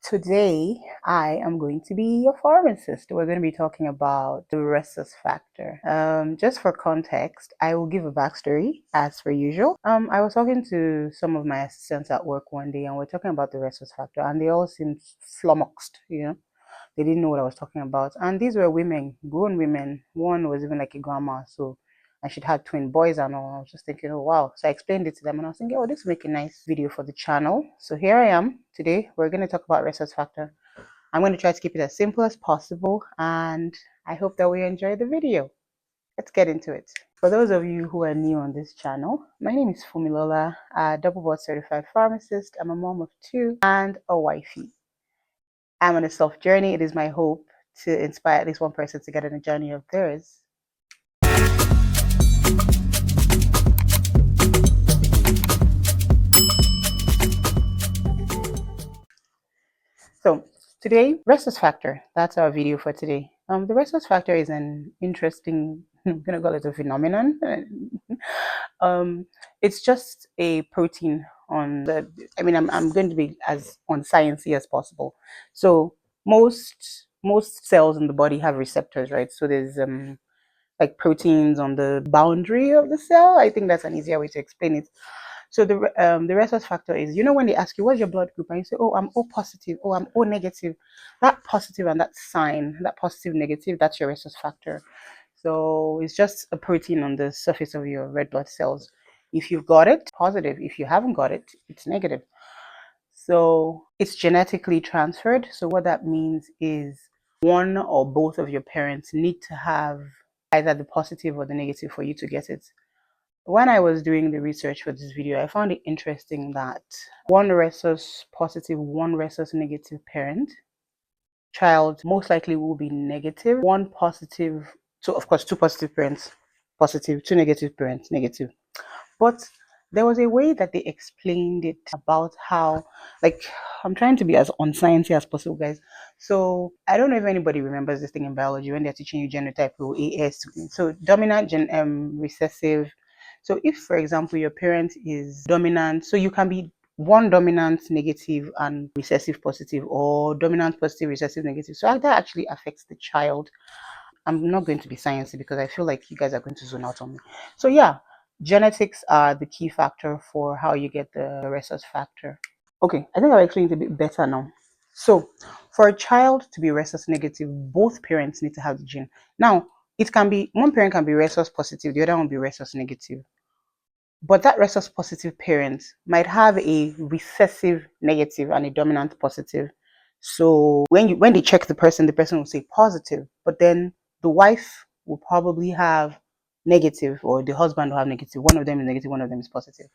Today, I am going to be your pharmacist. We're going to be talking about the Rhesus Factor. Just for context, I will give a backstory as per usual. I was talking to some of my assistants at work one day, and we're talking about the Rhesus Factor, and they all seemed flummoxed, They didn't know what I was talking about. And these were women, grown women. One was even like a grandma, and she'd had twin boys and all. I was just thinking, oh wow. So I explained it to them and I was thinking, oh, this will make a nice video for the channel. So here I am. Today we're going to talk about Rhesus Factor. I'm going to try to keep it as simple as possible, and I hope that we enjoy the video. Let's get into it. For those of you who are new on this channel, my name is Fumilola, a double board certified pharmacist. I'm a mom of 2 and a wifey. I'm on a self journey. It is my hope to inspire at least one person to get on a journey of theirs. So today, Rhesus Factor. That's our video for today. The Rhesus Factor is an interesting, I'm gonna call it a phenomenon. It's just a protein on the. I'm going to be as on sciencey as possible. So most cells in the body have receptors, right? So there's like proteins on the boundary of the cell. I think that's an easier way to explain it. So the Rhesus Factor is, when they ask you what's your blood group and you say, oh, I'm O positive, oh, I'm O negative. That positive and that sign, that positive negative, that's your Rhesus Factor. So it's just a protein on the surface of your red blood cells. If you've got it, positive. If you haven't got it, it's negative. So it's genetically transferred. So what that means is one or both of your parents need to have either the positive or the negative for you to get it. When I was doing the research for this video, I found it interesting that one Rhesus positive, one Rhesus negative parent, child most likely will be negative. One positive, so of course, 2 positive parents, positive, 2 negative parents, negative. But there was a way that they explained it about how, like, I'm trying to be as unsciencey as possible, guys. So I don't know if anybody remembers this thing in biology when they're teaching you genotype or AS. So dominant, recessive. So if, for example, your parent is dominant, so you can be one dominant negative and recessive positive, or dominant positive, recessive negative. So that actually affects the child. I'm not going to be sciencey because I feel like you guys are going to zone out on me. So yeah, genetics are the key factor for how you get the Rhesus Factor. Okay, I think I'll explain it a bit better now. So for a child to be Rhesus negative, both parents need to have the gene. Now, it can be one parent can be Rhesus positive, the other one be Rhesus negative. But that Rhesus positive parent might have a recessive negative and a dominant positive. So when they check the person will say positive, but then the wife will probably have negative, or the husband will have negative. One of them is negative, one of them is positive.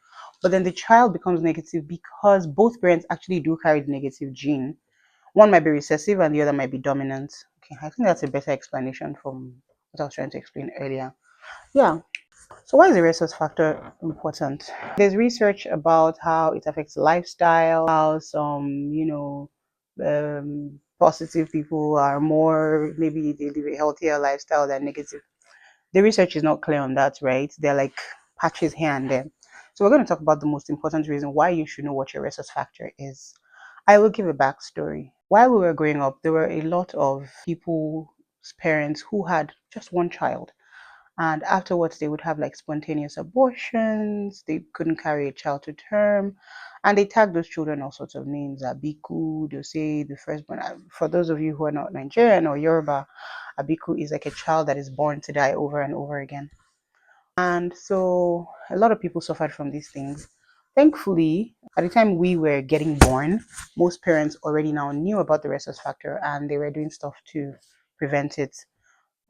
But then the child becomes negative because both parents actually do carry the negative gene. One might be recessive and the other might be dominant. Okay, I think that's a better explanation from what I was trying to explain earlier. Yeah. So why is the Rhesus Factor important? There's research about how it affects lifestyle, how some, positive people are more, maybe they live a healthier lifestyle than negative. The research is not clear on that, right? They're like patches here and there. So we're going to talk about the most important reason why you should know what your Rhesus Factor is. I will give a backstory. While we were growing up, there were a lot of people's parents who had just one child, and afterwards they would have like spontaneous abortions. They couldn't carry a child to term, and they tag those children all sorts of names. Abiku, they'll say the firstborn. For those of you who are not Nigerian or Yoruba, Abiku is like a child that is born to die over and over again. And so a lot of people suffered from these things. Thankfully, at the time we were getting born, most parents already now knew about the Rhesus Factor and they were doing stuff to prevent it.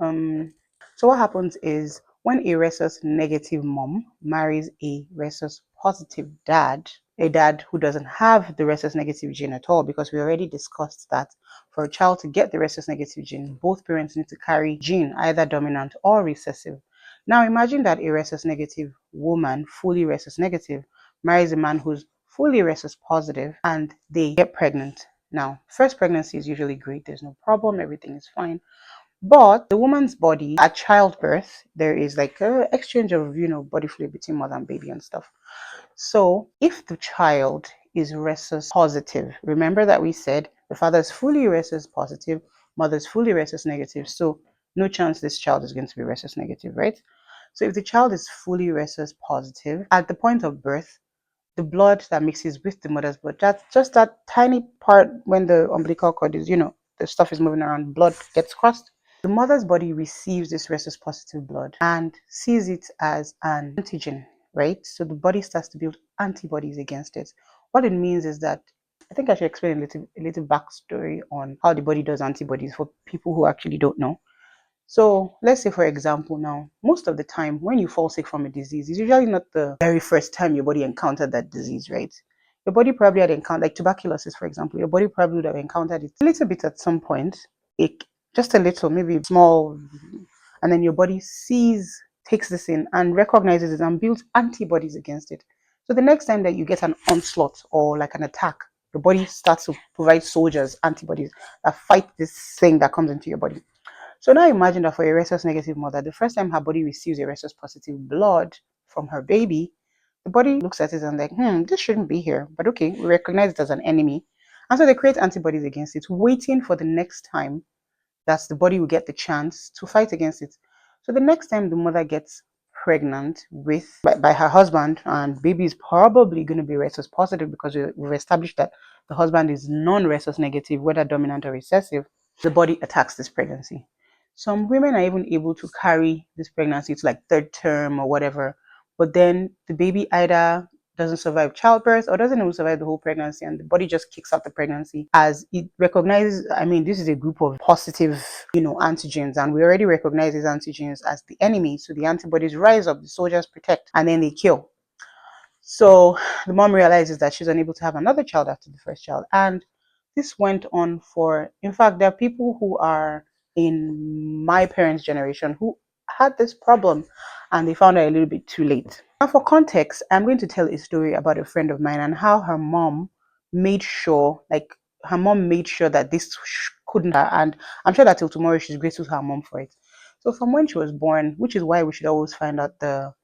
So what happens is when a Rhesus negative mom marries a Rhesus positive dad, a dad who doesn't have the Rhesus negative gene at all, because we already discussed that for a child to get the Rhesus negative gene, both parents need to carry gene, either dominant or recessive. Now imagine that a Rhesus negative woman, fully Rhesus negative, marries a man who's fully Rhesus positive and they get pregnant. Now, first pregnancy is usually great, there's no problem, everything is fine. But the woman's body at childbirth, there is like a exchange of, body fluid between mother and baby and stuff. So if the child is Rhesus positive, remember that we said The father is fully rhesus positive, mother is fully rhesus negative. So no chance this child is going to be rhesus negative, right? So if the child is fully rhesus positive, at the point of birth, the blood that mixes with the mother's blood, that's just that tiny part when the umbilical cord is, the stuff is moving around, blood gets crossed. The mother's body receives this rhesus positive blood and sees it as an antigen, right? So the body starts to build antibodies against it. What it means is that I think I should explain a little backstory on how the body does antibodies for people who actually don't know. So let's say, for example, now, most of the time when you fall sick from a disease, it's usually not the very first time your body encountered that disease, right? Your body probably had encountered, like tuberculosis, for example, your body probably would have encountered it a little bit at some point, it, just a little, maybe small, and then your body takes this in and recognizes it and builds antibodies against it. So the next time that you get an onslaught or like an attack, the body starts to provide soldiers, antibodies that fight this thing that comes into your body. So now imagine that for a rhesus negative mother, the first time her body receives a rhesus positive blood from her baby, the body looks at it and like, this shouldn't be here. But okay, we recognize it as an enemy. And so they create antibodies against it, waiting for the next time that the body will get the chance to fight against it. So the next time the mother gets pregnant by her husband, and baby is probably going to be rhesus positive because we've established that the husband is non-rhesus negative, whether dominant or recessive, the body attacks this pregnancy. Some women are even able to carry this pregnancy to like third term or whatever, but then the baby either doesn't survive childbirth or doesn't even survive the whole pregnancy, and the body just kicks out the pregnancy as it recognizes, this is a group of positive, antigens, and we already recognize these antigens as the enemy. So the antibodies rise up, the soldiers protect, and then they kill. So the mom realizes that she's unable to have another child after the first child. And this went on in fact, there are people who are in my parents' generation who had this problem and they found out a little bit too late. Now, for context, I'm going to tell a story about a friend of mine and how her mom made sure that this couldn't, and I'm sure that till tomorrow she's grateful to her mom for it. So from when she was born, which is why we should always find out the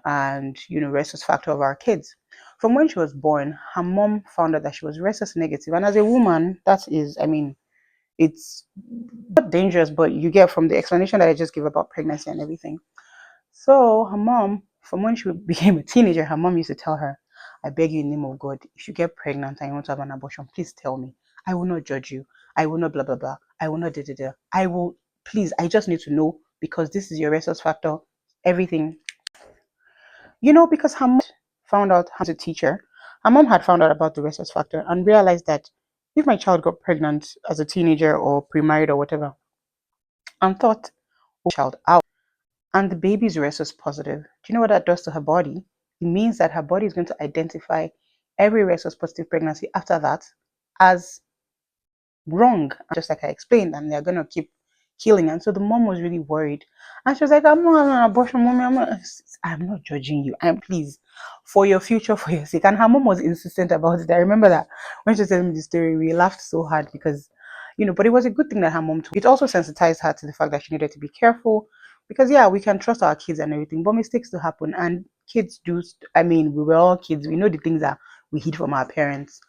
and rhesus factor of our kids. From when she was born, her mom found out that she was rhesus negative, and as a woman, it's not dangerous, but you get from the explanation that I just gave about pregnancy and everything. So her mom, from when she became a teenager, her mom used to tell her, "I beg you in the name of God, if you get pregnant and you want to have an abortion, please tell me. I will not judge you. I will not blah blah blah. I will not da da da. I will, please. I just need to know because this is your rhesus factor. Everything." Because her mom found out as a teacher, her mom had found out about the rhesus factor and realized that if my child got pregnant as a teenager or pre-married or whatever, and thought, oh, child out, and the baby is rhesus positive, do you know what that does to her body? It means that her body is going to identify every rhesus positive pregnancy after that as wrong, just like I explained, and they're gonna keep healing. And so the mom was really worried, and she was like, "I'm not having an abortion, mommy. I'm not judging you. I'm please for your future, for your sake." And her mom was insistent about it. I remember that when she was telling me the story, we laughed so hard because, but it was a good thing that her mom told. It also sensitized her to the fact that she needed to be careful because yeah, we can trust our kids and everything, but mistakes do happen, and kids do. We were all kids. We know the things that we hid from our parents,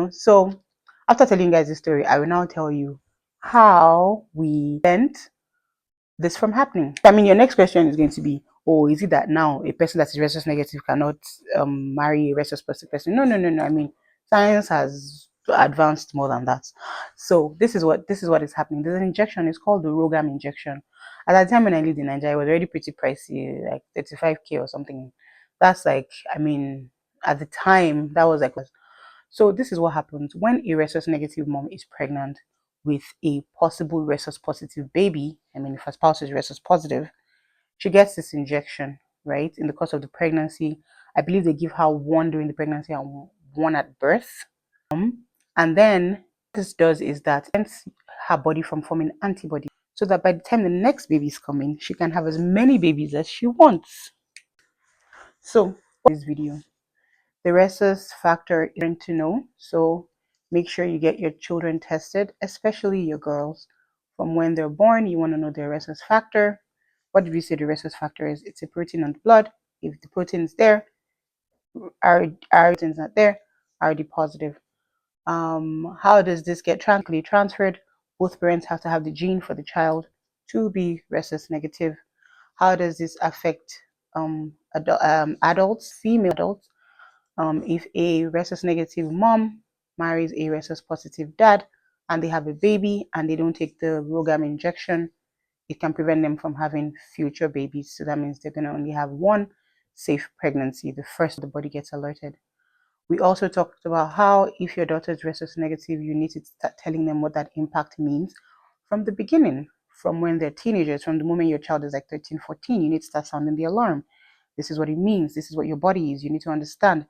So after telling you guys this story, I will now tell you how we prevent this from happening. Your next question is going to be, oh, is it that now a person that is rhesus negative cannot marry a rhesus positive person? No, no, no, no. Science has advanced more than that. So this is what is happening. There's an injection. It's called the Rogam injection. At the time when I lived in Nigeria, it was already pretty pricey, like 35K or something. That's like, at the time, that was like, so this is what happens when a rhesus negative mom is pregnant with a possible rhesus positive baby. If her spouse is rhesus positive, she gets this injection, right? In the course of the pregnancy, I believe they give her one during the pregnancy and one at birth. And then what this does is that it prevents her body from forming antibodies so that by the time the next baby is coming, she can have as many babies as she wants. So, this video. The rhesus factor is important to know, so make sure you get your children tested, especially your girls. From when they're born, you want to know their rhesus factor. What did we say the rhesus factor is? It's a protein on the blood. If the protein is there, our protein is not there, RD positive. How does this get transferred? Both parents have to have the gene for the child to be rhesus negative. How does this affect adults, female adults? If a rhesus negative mom marries a rhesus positive dad and they have a baby and they don't take the ROGAM injection, it can prevent them from having future babies. So that means they're going to only have one safe pregnancy the first the body gets alerted. We also talked about how if your daughter is rhesus negative, you need to start telling them what that impact means from the beginning, from when they're teenagers, from the moment your child is like 13, 14, you need to start sounding the alarm. This is what it means. This is what your body is. You need to understand.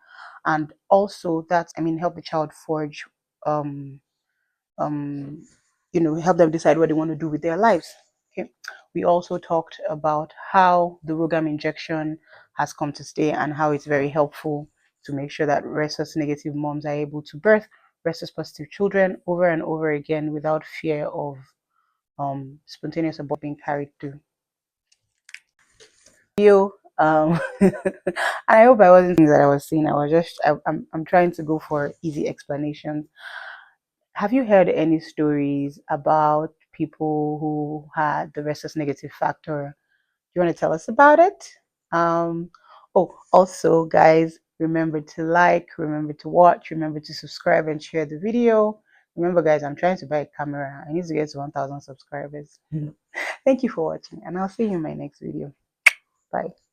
And also that, help the child forge, um, um, help them decide what they want to do with their lives. Okay. We also talked about how the ROGAM injection has come to stay and how it's very helpful to make sure that rhesus negative moms are able to birth rhesus positive children over and over again without fear of spontaneous abort being carried through. And I hope I wasn't things that I was saying. I'm trying to go for easy explanations. Have you heard any stories about people who had the rhesus negative factor? Do you want to tell us about it? Oh, also, guys, remember to like, remember to watch, remember to subscribe and share the video. Remember, guys, I'm trying to buy a camera. I need to get to 1,000 subscribers. Thank you for watching, and I'll see you in my next video. Bye.